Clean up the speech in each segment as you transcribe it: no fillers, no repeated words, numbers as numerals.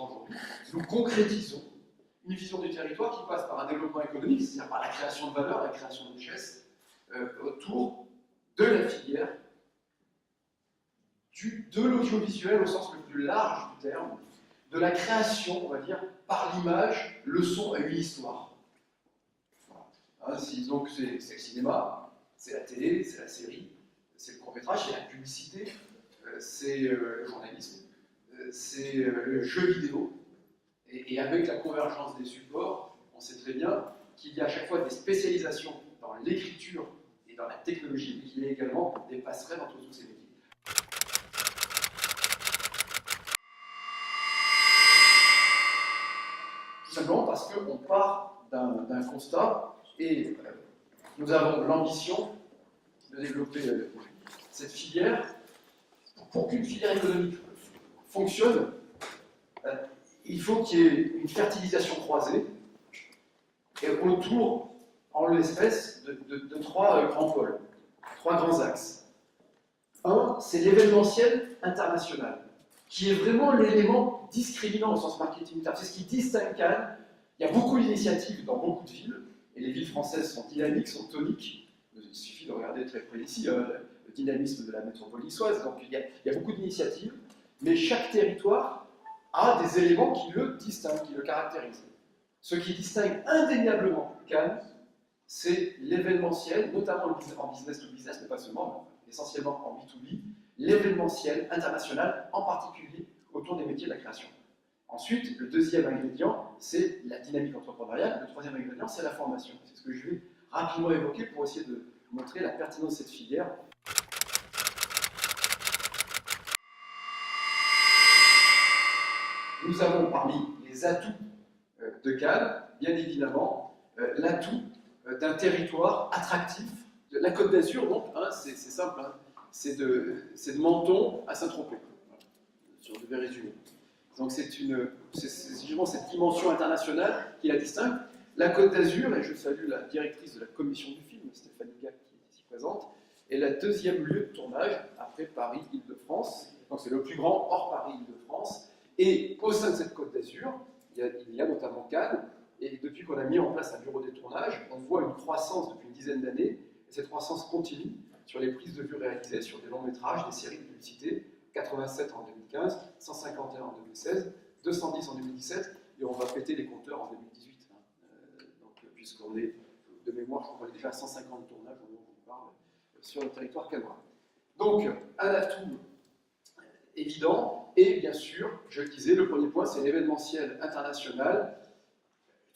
besoin aujourd'hui. Nous concrétisons une vision du territoire qui passe par un développement économique, c'est-à-dire par la création de valeur, la création de richesse, autour de la filière de l'audiovisuel au sens le plus large du terme, de la création, on va dire, par l'image, le son a une histoire. Voilà. Hein, donc c'est le cinéma, c'est la télé, c'est la série, c'est le court-métrage, c'est la publicité, c'est le journalisme, c'est le jeu vidéo. Et avec la convergence des supports, on sait très bien qu'il y a à chaque fois des spécialisations dans l'écriture et dans la technologie, mais qu'il y a également des passerelles entre tous ces métiers. Tout simplement parce qu'on part d'un constat et nous avons l'ambition de développer cette filière. Pour qu'une filière économique fonctionne, il faut qu'il y ait une fertilisation croisée et autour, en l'espèce, de trois grands pôles, trois grands axes. Un, c'est l'événementiel international, qui est vraiment l'élément discriminant au sens marketing. C'est ce qui distingue Cannes. Il y a beaucoup d'initiatives dans beaucoup de villes, et les villes françaises sont dynamiques, sont toniques. Il suffit de regarder très près ici le dynamisme de la métropole niçoise. Donc il y a beaucoup d'initiatives, mais chaque territoire a des éléments qui le distinguent, qui le caractérisent. Ce qui distingue indéniablement Cannes, c'est l'événementiel, notamment en business to business, mais pas seulement, mais essentiellement en B2B, l'événementiel international, en particulier autour des métiers de la création. Ensuite, le deuxième ingrédient, c'est la dynamique entrepreneuriale. Le troisième ingrédient, c'est la formation. C'est ce que je vais rapidement évoquer pour essayer de montrer la pertinence de cette filière. Nous avons parmi les atouts de Cannes, bien évidemment, l'atout d'un territoire attractif, de la Côte d'Azur, donc, hein, c'est simple, hein, c'est de Menton à Saint-Tropez, si on devait résumer. Donc c'est justement cette dimension internationale qui la distingue. La Côte d'Azur, et je salue la directrice de la commission du film, Stéphanie Gac, qui est ici présente, est la deuxième lieu de tournage après Paris-Île-de-France. Donc c'est le plus grand hors Paris-Île-de-France. Et au sein de cette Côte d'Azur, il y a notamment Cannes, et depuis qu'on a mis en place un bureau des tournages, on voit une croissance depuis une dizaine d'années, et cette croissance continue sur les prises de vue réalisées sur des longs métrages, des séries de publicité, 87 en 2015, 151 en 2016, 210 en 2017, et on va péter les compteurs en 2018. Puisqu'on est, de mémoire, je crois qu'on est déjà à 150 tournages au moment où on parle, sur le territoire cannois. Donc, un atout évident, et bien sûr, je le disais, le premier point, c'est l'événementiel international.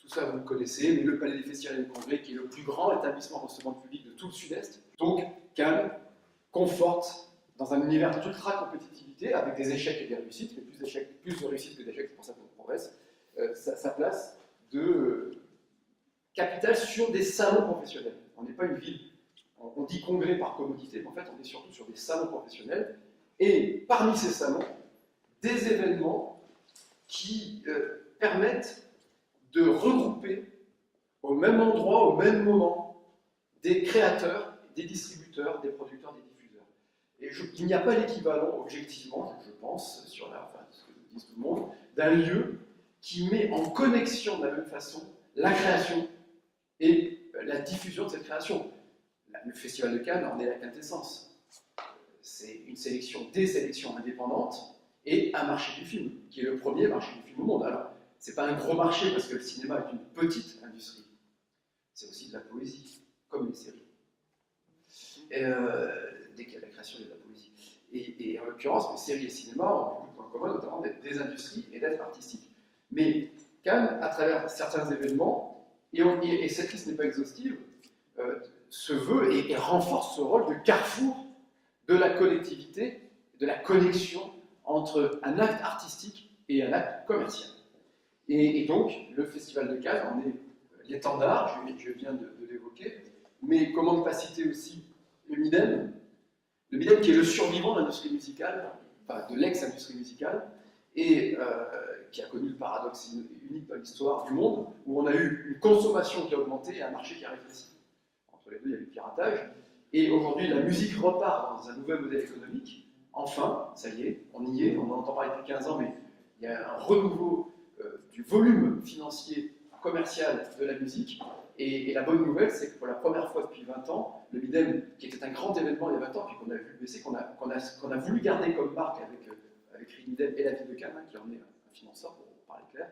Tout ça, vous le connaissez, mais le Palais des Festivals et des Congrès, qui est le plus grand établissement recevant le public de tout le Sud-Est. Donc, Cannes conforte dans un univers d'ultra-compétitivité, avec des échecs et des réussites, mais plus de réussites que d'échecs, c'est pour ça qu'on progresse, sa place de capitale sur des salons professionnels. On n'est pas une ville, on dit congrès par commodité, mais en fait on est surtout sur des salons professionnels, et parmi ces salons, des événements qui permettent de regrouper au même endroit, au même moment, des créateurs, des distributeurs, des producteurs, des diffuseurs. Et il n'y a pas l'équivalent, objectivement, je pense, ce que dit tout le monde, d'un lieu qui met en connexion de la même façon la création et la diffusion de cette création. Le Festival de Cannes en est la quintessence. C'est une sélection, des sélections indépendantes et un marché du film, qui est le premier marché du film au monde. Alors, c'est pas un gros marché parce que le cinéma est une petite industrie. C'est aussi de la poésie, comme les séries. Dès qu'il y a de la création, il y a de la poésie. Et en l'occurrence, les séries et le cinéma ont beaucoup de points communs, notamment d'être des industries et d'être artistiques. Mais Cannes, à travers certains événements, et cette liste n'est pas exhaustive, se veut et renforce ce rôle de carrefour de la collectivité, de la connexion entre un acte artistique et un acte commercial. Et donc, le Festival de Cannes en est l'étendard, je viens de l'évoquer, mais comment ne pas citer aussi le Midem qui est le survivant de l'industrie musicale, enfin de l'ex-industrie musicale, et qui a connu le paradoxe unique dans l'histoire du monde, où on a eu une consommation qui a augmenté et un marché qui a rétréci. Entre les deux, il y a eu le piratage, et aujourd'hui, la musique repart dans un nouvel modèle économique. Enfin, ça y est, on y est, on en entend parler depuis 15 ans, mais il y a un renouveau du volume financier commercial de la musique. Et la bonne nouvelle, c'est que pour la première fois depuis 20 ans, le Midem, qui était un grand événement il y a 20 ans, puis qu'on a vu baisser, qu'on a voulu garder comme marque avec Reed Midem et la ville de Cannes, hein, qui en est un financeur, pour parler clair,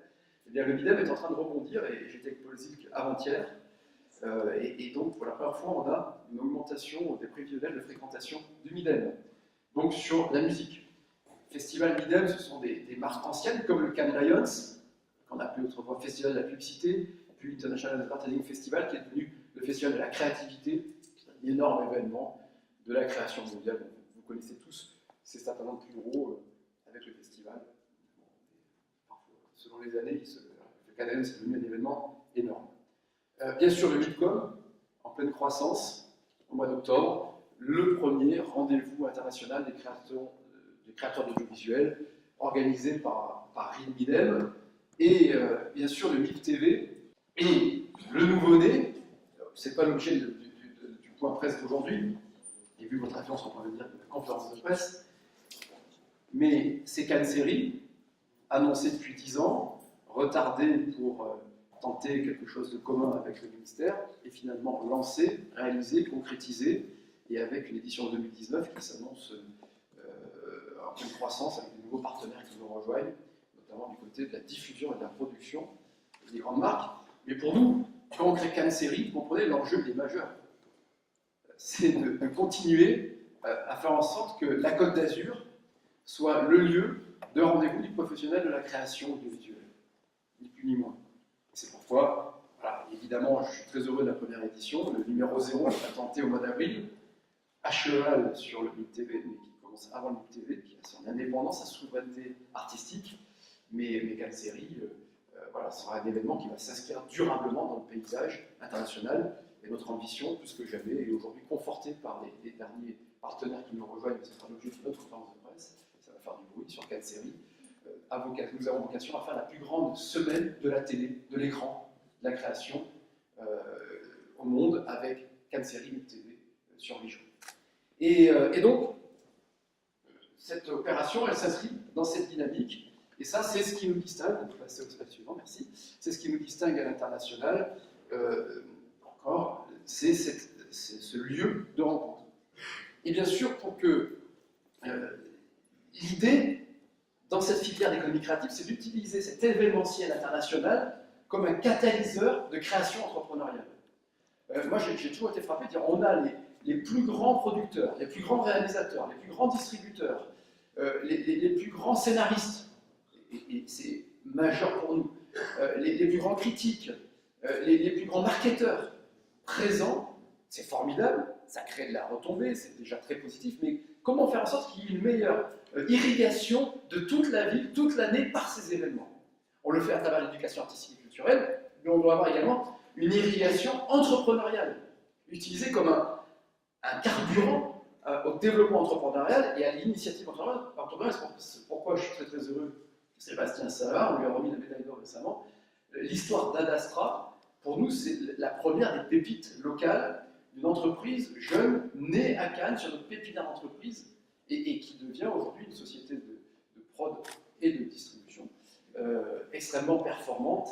eh bien, le Midem est en train de rebondir, et j'étais avec Paul Zilk avant-hier, et donc pour la première fois, on a une augmentation des prévisionnels de fréquentation du Midem. Donc sur la musique. Festival Midem, ce sont des marques anciennes, comme le Cannes Lions, qu'on appelait autrefois Festival de la publicité, puis l'International Advertising Festival, qui est devenu le festival de la créativité, qui est un énorme événement de la création mondiale. Vous connaissez tous ces certainement plus gros avec le festival. Selon les années, le Cannes c'est devenu un événement énorme. Bien sûr, le Midcom, en pleine croissance, au mois d'octobre, le premier rendez-vous international des créateurs d'audiovisuels, organisé par Reed Midem, et bien sûr le MIP TV. Et le nouveau-né, ce n'est pas l'objet du point presse d'aujourd'hui, et vu votre référence, on peut dire de la conférence de presse, mais c'est Cannes Série, annoncé depuis 10 ans, retardé pour tenter quelque chose de commun avec le ministère, et finalement lancé, réalisé, concrétisé, et avec une édition 2019 qui s'annonce en pleine croissance avec de nouveaux partenaires qui nous rejoignent, notamment du côté de la diffusion et de la production des grandes marques. Mais pour nous, quand on crée Cannes Série, vous comprenez, l'enjeu est majeur. C'est de continuer à faire en sorte que la Côte d'Azur soit le lieu de rendez-vous du professionnel de la création audiovisuelle, ni plus ni moins. C'est pourquoi, voilà, évidemment, je suis très heureux de la première édition. Le numéro 0 est tenté au mois d'avril, à cheval sur le MIP TV, mais qui commence avant le MIP TV, qui a son indépendance, sa souveraineté artistique. Mais Cannes Série, voilà, sera un événement qui va s'inscrire durablement dans le paysage international. Et notre ambition, plus que jamais, est aujourd'hui confortée par les derniers partenaires qui nous rejoignent. Ce sera l'objet de notre conférence de presse. Ça va faire du bruit sur Cannes Série. Nous avons vocation à faire la plus grande semaine de la télé, de l'écran, de la création au monde, avec Cannes Série MIP TV sur 8 jours. Et donc, cette opération, elle s'inscrit dans cette dynamique. Et ça, c'est ce qui nous distingue, on peut passer au slide suivant, merci, c'est ce qui nous distingue à l'international, encore, c'est ce lieu de rencontre. Et bien sûr, pour que l'idée, dans cette filière d'économie créative, c'est d'utiliser cet événementiel international comme un catalyseur de création entrepreneuriale. Moi, j'ai toujours été frappé de dire, on a les plus grands producteurs, les plus grands réalisateurs, les plus grands distributeurs, les plus grands scénaristes, et c'est majeur pour nous, les plus grands critiques, les plus grands marketeurs présents, c'est formidable, ça crée de la retombée, c'est déjà très positif, mais comment faire en sorte qu'il y ait une meilleure irrigation de toute la ville, toute l'année, par ces événements? On le fait à travers l'éducation artistique et culturelle, mais on doit avoir également une irrigation entrepreneuriale, utilisée comme un carburant au développement entrepreneurial et à l'initiative entrepreneuriale. C'est pourquoi je suis très très heureux que Sébastien Savard, on lui a remis la médaille d'or récemment. L'histoire d'Adastra, pour nous, c'est la première des pépites locales d'une entreprise jeune, née à Cannes, sur notre pépinière d'entreprise, et qui devient aujourd'hui une société de prod et de distribution extrêmement performante,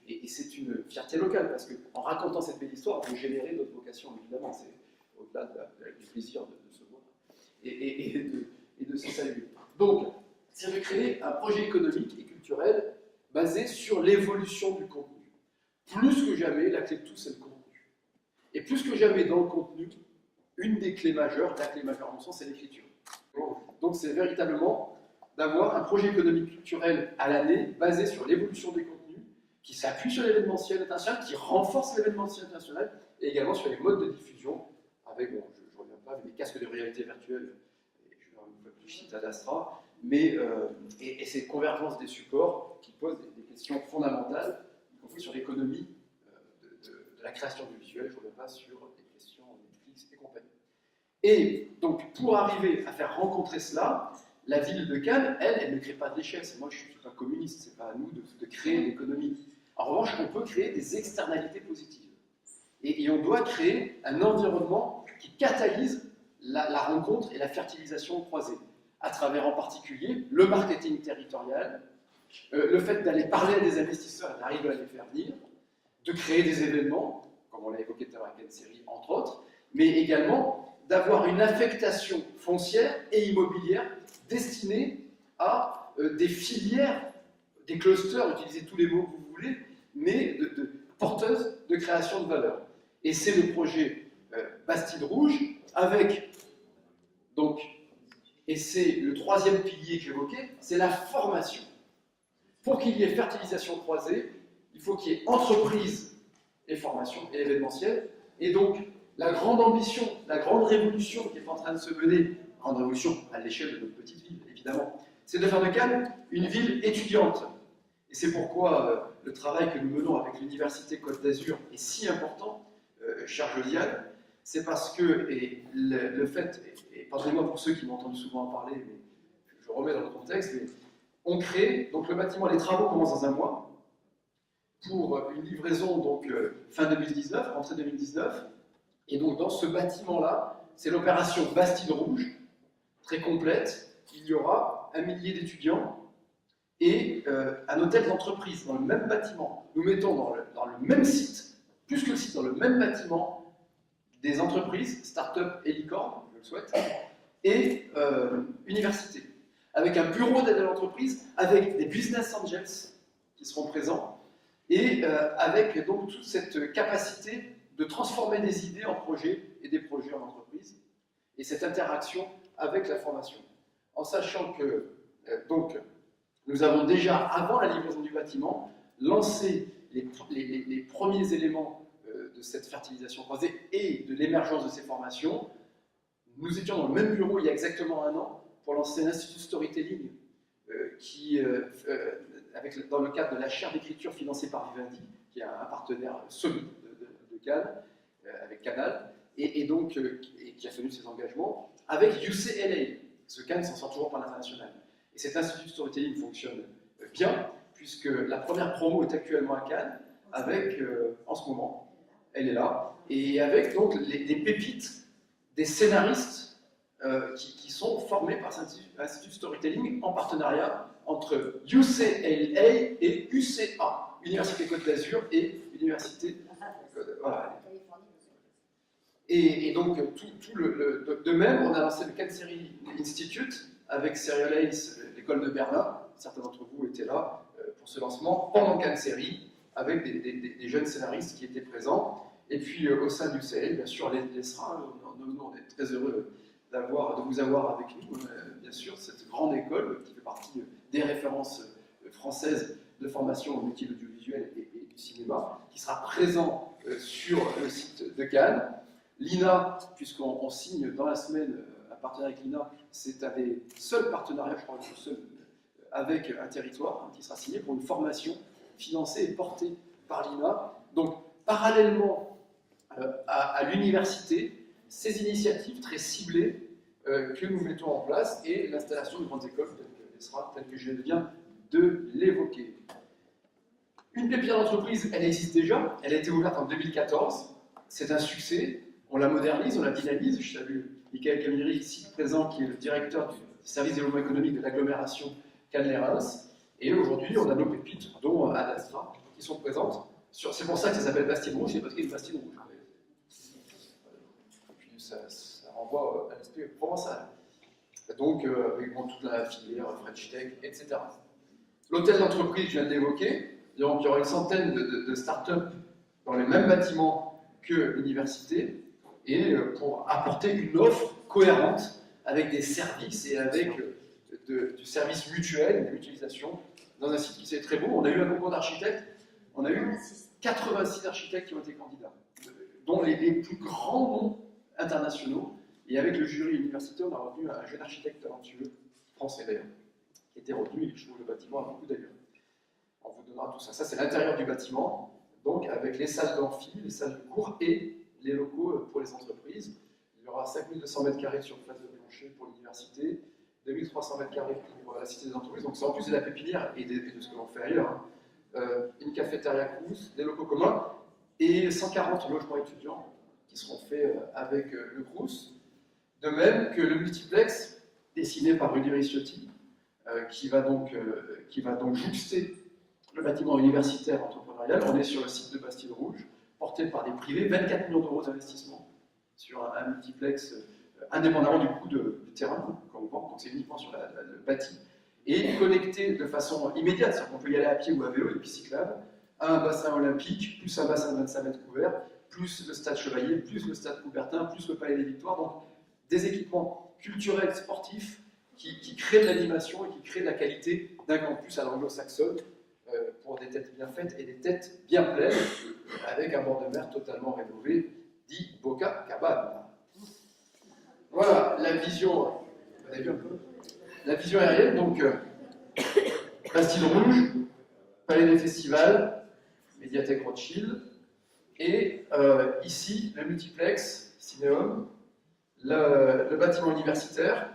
et c'est une fierté locale, parce qu'en racontant cette belle histoire, on peut générer d'autres vocations, évidemment, c'est au-delà du plaisir de se voir et de se saluer. Donc, c'est de créer un projet économique et culturel basé sur l'évolution du contenu. Plus que jamais, la clé de tout, c'est le contenu. Et plus que jamais, dans le contenu, une des clés majeures, la clé majeure, en mon sens, c'est l'écriture. Donc, c'est véritablement d'avoir un projet économique culturel à l'année basé sur l'évolution des contenus, qui s'appuie sur l'événementiel international, qui renforce l'événementiel international, et également sur les modes de diffusion, avec, bon, je ne reviens pas, avec des casques de réalité virtuelle, et je vais un peu plus citer Adastra, mais et cette convergence des supports qui posent des questions fondamentales, y compris sur l'économie de la création du visuel, je ne reviens pas sur des questions Netflix et compagnie. Et donc, pour arriver à faire rencontrer cela, la ville de Cannes, elle ne crée pas de richesse. Moi, je ne suis pas communiste, ce n'est pas à nous de créer l'économie. En revanche, on peut créer des externalités positives. Et on doit créer un environnement qui catalyse la rencontre et la fertilisation croisée, à travers en particulier le marketing territorial, le fait d'aller parler à des investisseurs et d'arriver à les faire venir, de créer des événements, comme on l'a évoqué tout à l'heure avec N-Série, entre autres, mais également d'avoir une affectation foncière et immobilière destinée à des filières, des clusters, utilisez tous les mots que vous voulez, mais porteuses de création de valeur. Et c'est le projet Bastide Rouge, avec, donc, et c'est le troisième pilier que j'évoquais, c'est la formation. Pour qu'il y ait fertilisation croisée, il faut qu'il y ait entreprise et formation et événementiel. Et donc, la grande ambition, la grande révolution qui est en train de se mener, grande révolution à l'échelle de notre petite ville, évidemment, c'est de faire de Cannes une ville étudiante. Et c'est pourquoi le travail que nous menons avec l'Université Côte d'Azur est si important, chère Josiane, c'est parce que, et le fait, et pardonnez-moi pour ceux qui m'ont entendu souvent en parler, mais je remets dans le contexte, mais on crée, donc le bâtiment, les travaux commencent dans un mois, pour une livraison donc fin 2019, rentrée 2019, et donc dans ce bâtiment-là, c'est l'opération Bastide Rouge, très complète, il y aura 1 millier d'étudiants et un hôtel d'entreprise dans le même bâtiment. Nous mettons dans le même site, plus que le site, dans le même bâtiment, des entreprises, start-up et licorne, je le souhaite, et université, avec un bureau d'aide à l'entreprise, avec des business angels qui seront présents, et avec donc toute cette capacité de transformer des idées en projets et des projets en entreprise, et cette interaction avec la formation. En sachant que, donc, nous avons déjà, avant la livraison du bâtiment, lancé les premiers éléments de cette fertilisation croisée et de l'émergence de ces formations. Nous étions dans le même bureau il y a exactement 1 an pour lancer l'Institut Storytelling dans le cadre de la chaire d'écriture financée par Vivendi, qui est un partenaire solide de Cannes, avec Canal, et qui a tenu ses engagements, avec UCLA, parce que Cannes s'en sort toujours par l'international. Et cet Institut Storytelling fonctionne bien, puisque la première promo est actuellement à Cannes, avec, en ce moment, elle est là, et avec donc les pépites des scénaristes qui sont formés par cet Institut Storytelling en partenariat entre UCLA et UCA, Université Côte d'Azur et Université... voilà. Et donc, de même, on a lancé le Cannes-Série Institute avec Serial Ace, l'école de Berlin. Certains d'entre vous étaient là pour ce lancement pendant Cannes-Série, avec des jeunes scénaristes qui étaient présents. Et puis, au sein du CL, bien sûr, l'ESRA, on est très heureux de vous avoir avec nous, bien sûr, cette grande école qui fait partie des références françaises de formation au métier de l'audiovisuel et du cinéma, qui sera présent sur le site de Cannes. L'INA, puisqu'on signe dans la semaine un partenariat avec l'INA, c'est un des seuls partenariats, je crois, le seul, avec un territoire qui sera signé pour une formation financée et portée par l'INA. Donc, parallèlement à l'université, ces initiatives très ciblées que nous mettons en place et l'installation de grandes écoles telles que je viens de l'évoquer. Une pépinière d'entreprise, elle existe déjà, elle a été ouverte en 2014, c'est un succès, on la modernise, on la dynamise. Je salue Michael Camilleri, ici présent, qui est le directeur du service développement économique de l'agglomération Cannes-les-Reims, et aujourd'hui on a nos pépites, dont Adastra, qui sont présentes. C'est pour ça que ça s'appelle Bastide Rouge, c'est parce qu'il y a une Bastide Rouge. Puis ça renvoie à l'aspect provençal. Donc, avec toute la filière French Tech, etc. L'hôtel d'entreprise, je viens de l'évoquer. Donc, il y aura une centaine de start-up dans les mêmes bâtiments que l'université, et pour apporter une offre cohérente avec des services et avec du service mutuel, de l'utilisation, dans un site qui c'est très beau. On a eu un concours d'architectes, on a eu 86 architectes qui ont été candidats, dont les plus grands noms internationaux. Et avec le jury universitaire, on a retenu un jeune architecte talentueux, français d'ailleurs, qui était retenu, je trouve le bâtiment a beaucoup d'ailleurs. On vous donnera tout ça. Ça, c'est l'intérieur du bâtiment, donc avec les salles d'amphi, les salles de cours et les locaux pour les entreprises. Il y aura 5200 m² de surface de plancher pour l'université, 2300 m² pour la cité des entreprises. Donc c'est en plus de la pépinière et de ce que l'on fait ailleurs. Une cafétéria Crous, des locaux communs et 140 logements étudiants qui seront faits avec le Crous. De même que le multiplex dessiné par Rudy Ricciotti, qui va donc jouxter le bâtiment universitaire entrepreneurial. On est sur le site de Bastide-Rouge, porté par des privés, 24 millions d'euros d'investissement sur un multiplex indépendamment du coût du terrain qu'on vend, donc c'est uniquement sur le bâti, et connecté de façon immédiate, c'est-à-dire qu'on peut y aller à pied ou à vélo, et puis cyclable, à un bassin olympique, plus un bassin de 25 mètres couverts, plus le stade Chevalier, plus le stade Coubertin, plus le Palais des Victoires, donc des équipements culturels, sportifs, qui créent de l'animation et qui créent de la qualité d'un campus à l'anglo-saxonne, pour des têtes bien faites et des têtes bien pleines, avec un bord de mer totalement rénové, dit Boca Cabana. Voilà la vision, vous avez vu un peu la vision aérienne, donc Bastide-Rouge, Palais des Festivals, Médiathèque Rothschild, et ici le multiplex, Cinéum, le bâtiment universitaire,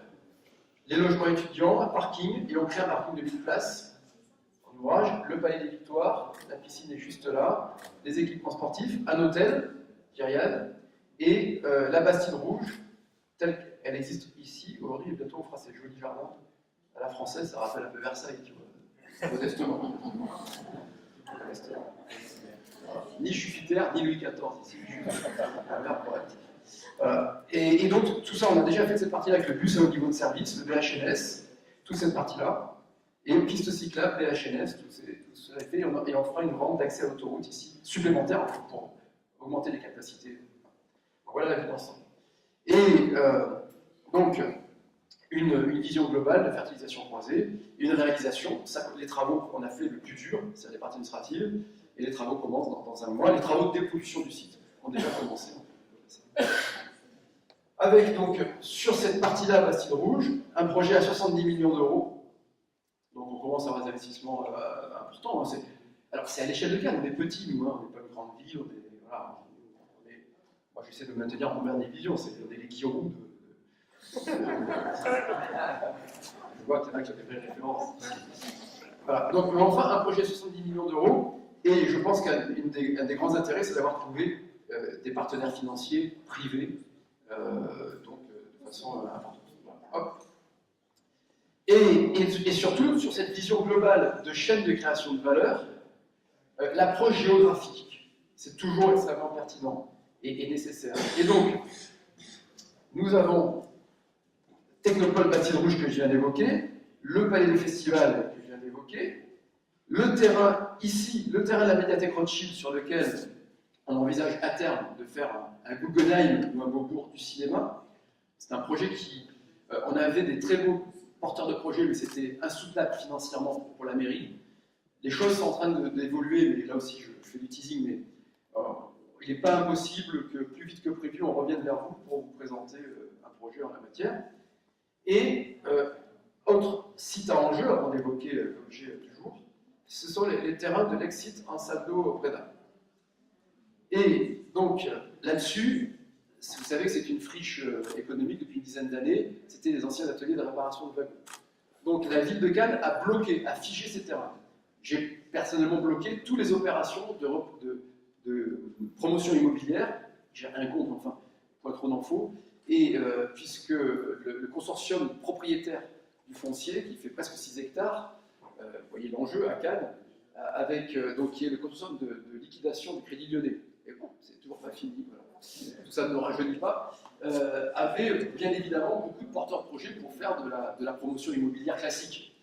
les logements étudiants, un parking, et on crée un parking de 1000 places. Le Palais des Victoires, la piscine est juste là, des équipements sportifs, un hôtel, Kyrian, et la Bastide-Rouge, telle qu'elle existe ici, aujourd'hui, et bientôt on fera ces jolis jardins. À la française, ça rappelle un peu Versailles, tu vois, modestement. Ni Jupiter, ni Louis XIV ici, je suis un verbe correct. Voilà. Et donc, tout ça, on a déjà fait cette partie-là avec le bus à haut niveau de service, le BHNS, toute cette partie-là. Et une piste cyclable, BHNS, tout cela est fait, et on fera une rampe d'accès à l'autoroute ici, supplémentaire pour augmenter les capacités. Donc voilà la vie d'ensemble. Et donc, une vision globale de fertilisation croisée, une réalisation, ça, les travaux qu'on a fait le plus dur, c'est les parties administratives, et les travaux commencent dans un mois. Les travaux de dépollution du site ont déjà commencé. Avec donc, sur cette partie-là, Bastide-Rouge, un projet à 70 millions d'euros. Donc on commence à avoir des investissements importants. Hein. Alors c'est à l'échelle de Cannes, on est petit, nous, hein, on n'est pas une grande ville. Voilà, moi j'essaie de maintenir mon des visions, on est les Kyoru de... Je vois qu'il y en a qui ont des vraies références. Voilà. Donc enfin, un projet à 70 millions d'euros, et je pense qu'un des grands intérêts, c'est d'avoir trouvé des partenaires financiers privés, de façon importante. Voilà. Hop. Et surtout, sur cette vision globale de chaîne de création de valeur, l'approche géographique, c'est toujours extrêmement pertinent et nécessaire. Et donc, nous avons Technopole Bastide-Rouge que je viens d'évoquer, le Palais des Festivals que je viens d'évoquer, le terrain ici, le terrain de la médiathèque Rothschild sur lequel on envisage à terme de faire un Guggenheim ou un Beaubourg du cinéma. C'est un projet qui... on avait des très beaux porteur de projet, mais c'était insoutenable financièrement pour la mairie. Les choses sont en train d'évoluer, mais là aussi je fais du teasing, mais il n'est pas impossible que plus vite que prévu, on revienne vers vous pour vous présenter un projet en la matière. Et autre site à enjeu, avant d'évoquer l'objet du jour, ce sont les terrains de l'ex-site Ansaldo Preda. Et donc là-dessus, vous savez que c'est une friche économique depuis une dizaine d'années, c'était des anciens ateliers de réparation de wagons. Donc la ville de Cannes a bloqué, a figé ces terrains. J'ai personnellement bloqué toutes les opérations de promotion immobilière, j'ai un compte, enfin, pas trop d'infos, et puisque le consortium propriétaire du foncier, qui fait presque 6 hectares, vous voyez l'enjeu à Cannes, avec, donc, qui est le consortium de liquidation du Crédit Lyonnais. Et bon, c'est toujours pas fini, voilà. Tout ça ne nous rajeunit pas, avait bien évidemment beaucoup de porteurs de projets pour faire de la promotion immobilière classique.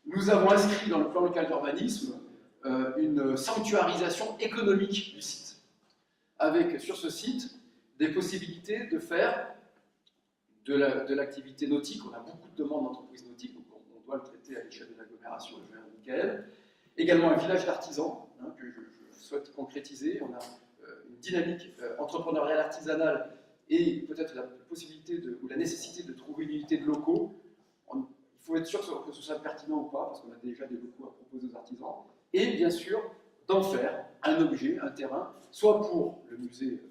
Nous avons inscrit dans le plan local d'urbanisme une sanctuarisation économique du site, avec sur ce site des possibilités de faire de l'activité nautique. On a beaucoup de demandes d'entreprises nautiques, donc on doit le traiter à l'échelle de l'agglomération de Michael. Également un village d'artisans, hein, que je souhaite concrétiser. On a une dynamique entrepreneuriale artisanale et peut-être la possibilité ou la nécessité de trouver une unité de locaux. Il faut être sûr que ce soit pertinent ou pas, parce qu'on a déjà des locaux à proposer aux artisans. Et bien sûr, d'en faire un objet, un terrain, soit pour le musée du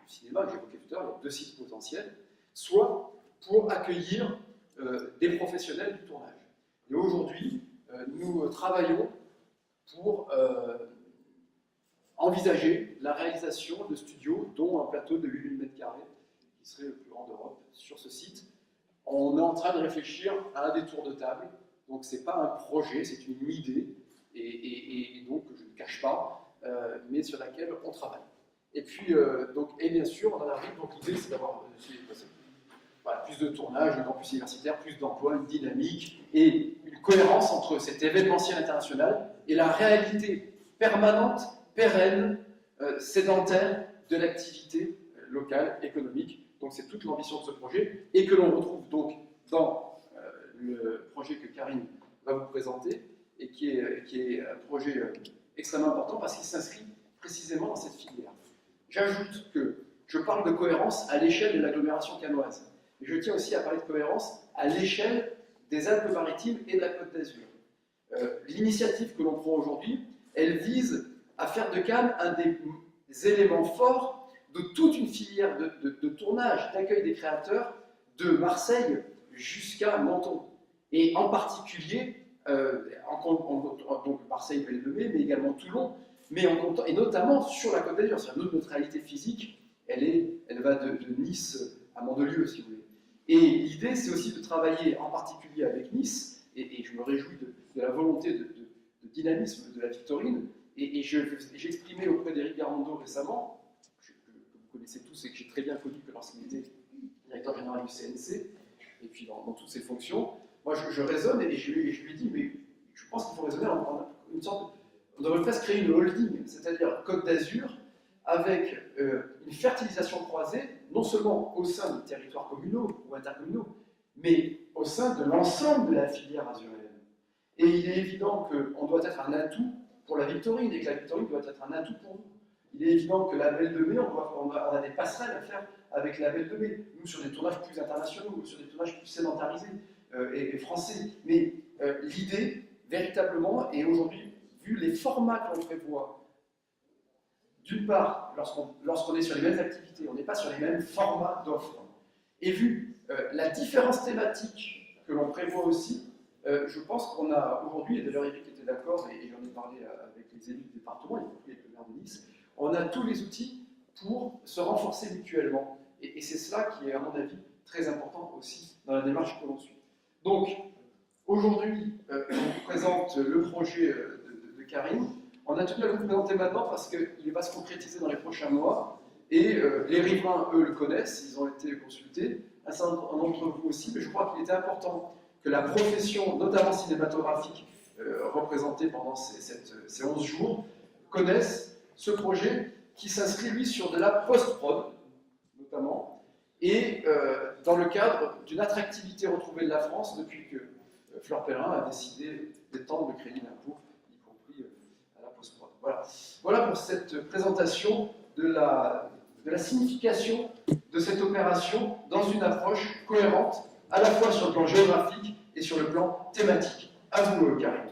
cinéma que j'évoquais tout à l'heure, il y a 2 sites potentiels, soit pour accueillir des professionnels du tournage. Et aujourd'hui, nous travaillons pour envisager la réalisation de studios, dont un plateau de 8000 m², qui serait le plus grand d'Europe, sur ce site. On est en train de réfléchir à un des tours de table, Donc ce n'est pas un projet, c'est une idée, et donc je ne cache pas, mais sur laquelle on travaille. Et puis, et bien sûr, on en arrive, donc l'idée c'est d'avoir voilà, plus de tournage, de campus universitaire, plus d'emplois, une dynamique et une cohérence entre cet événementiel international et la réalité permanente, pérenne, sédentaire de l'activité locale, économique. Donc c'est toute l'ambition de ce projet et que l'on retrouve donc dans le projet que Karine va vous présenter et qui est un projet extrêmement important parce qu'il s'inscrit précisément dans cette filière. J'ajoute que je parle de cohérence à l'échelle de l'agglomération canoise. Et je tiens aussi à parler de cohérence à l'échelle des Alpes-Maritimes et de la Côte d'Azur. L'initiative que l'on prend aujourd'hui, elle vise à faire de Cannes un des éléments forts de toute une filière de tournage, d'accueil des créateurs, de Marseille jusqu'à Menton. Et en particulier, donc Marseille, Belle-de-Mai, mais également Toulon, et notamment sur la Côte d'Azur. C'est-à-dire notre neutralité physique, elle va de Nice à Mandelieu, si vous voulez. Et l'idée, c'est aussi de travailler en particulier avec Nice, et je me réjouis de la volonté de dynamisme de la Victorine, et j'ai exprimé auprès d'Éric Garando récemment, que vous connaissez tous et que j'ai très bien connu que lorsqu'il était directeur général du CNC, et puis dans toutes ses fonctions, moi je raisonne et je lui ai dit, mais je pense qu'il faut raisonner en une sorte, on devrait presque créer une holding, c'est-à-dire Côte d'Azur, avec une fertilisation croisée, non seulement au sein des territoires communaux ou intercommunaux, mais au sein de l'ensemble de la filière azuréenne. Et il est évident qu'on doit être un atout pour la Victorine, et que la Victorine doit être un atout pour nous. Il est évident que la Belle-de-Mai, on a des passerelles à faire avec la Belle-de-Mai, nous sur des tournages plus internationaux, ou sur des tournages plus sédentarisés et français. Mais l'idée, véritablement, et aujourd'hui, vu les formats que l'on prévoit, d'une part, lorsqu'on est sur les mêmes activités, on n'est pas sur les mêmes formats d'offres, et vu la différence thématique que l'on prévoit aussi, je pense qu'on a aujourd'hui, et d'ailleurs Eric était d'accord, et j'en ai parlé avec les élus du département, y compris avec le maire de Nice, on a tous les outils pour se renforcer mutuellement. Et c'est cela qui est, à mon avis, très important aussi dans la démarche que l'on suit. Donc, aujourd'hui, je vous présente le projet de Karine. On a tenu à vous présenter maintenant parce qu'il va se concrétiser dans les prochains mois. Et les riverains, eux, le connaissent, ils ont été consultés. Un certain nombre d'entre vous aussi, mais je crois qu'il était important que la profession, notamment cinématographique, représentée pendant ces 11 jours, connaisse ce projet qui s'inscrit, lui, sur de la post-prod, notamment, et dans le cadre d'une attractivité retrouvée de la France depuis que Fleur Pellerin a décidé d'étendre le crédit d'impôt, y compris à la post-prod. Voilà pour cette présentation de la signification de cette opération dans une approche cohérente, à la fois sur le plan géographique et sur le plan thématique. À vous, Karine.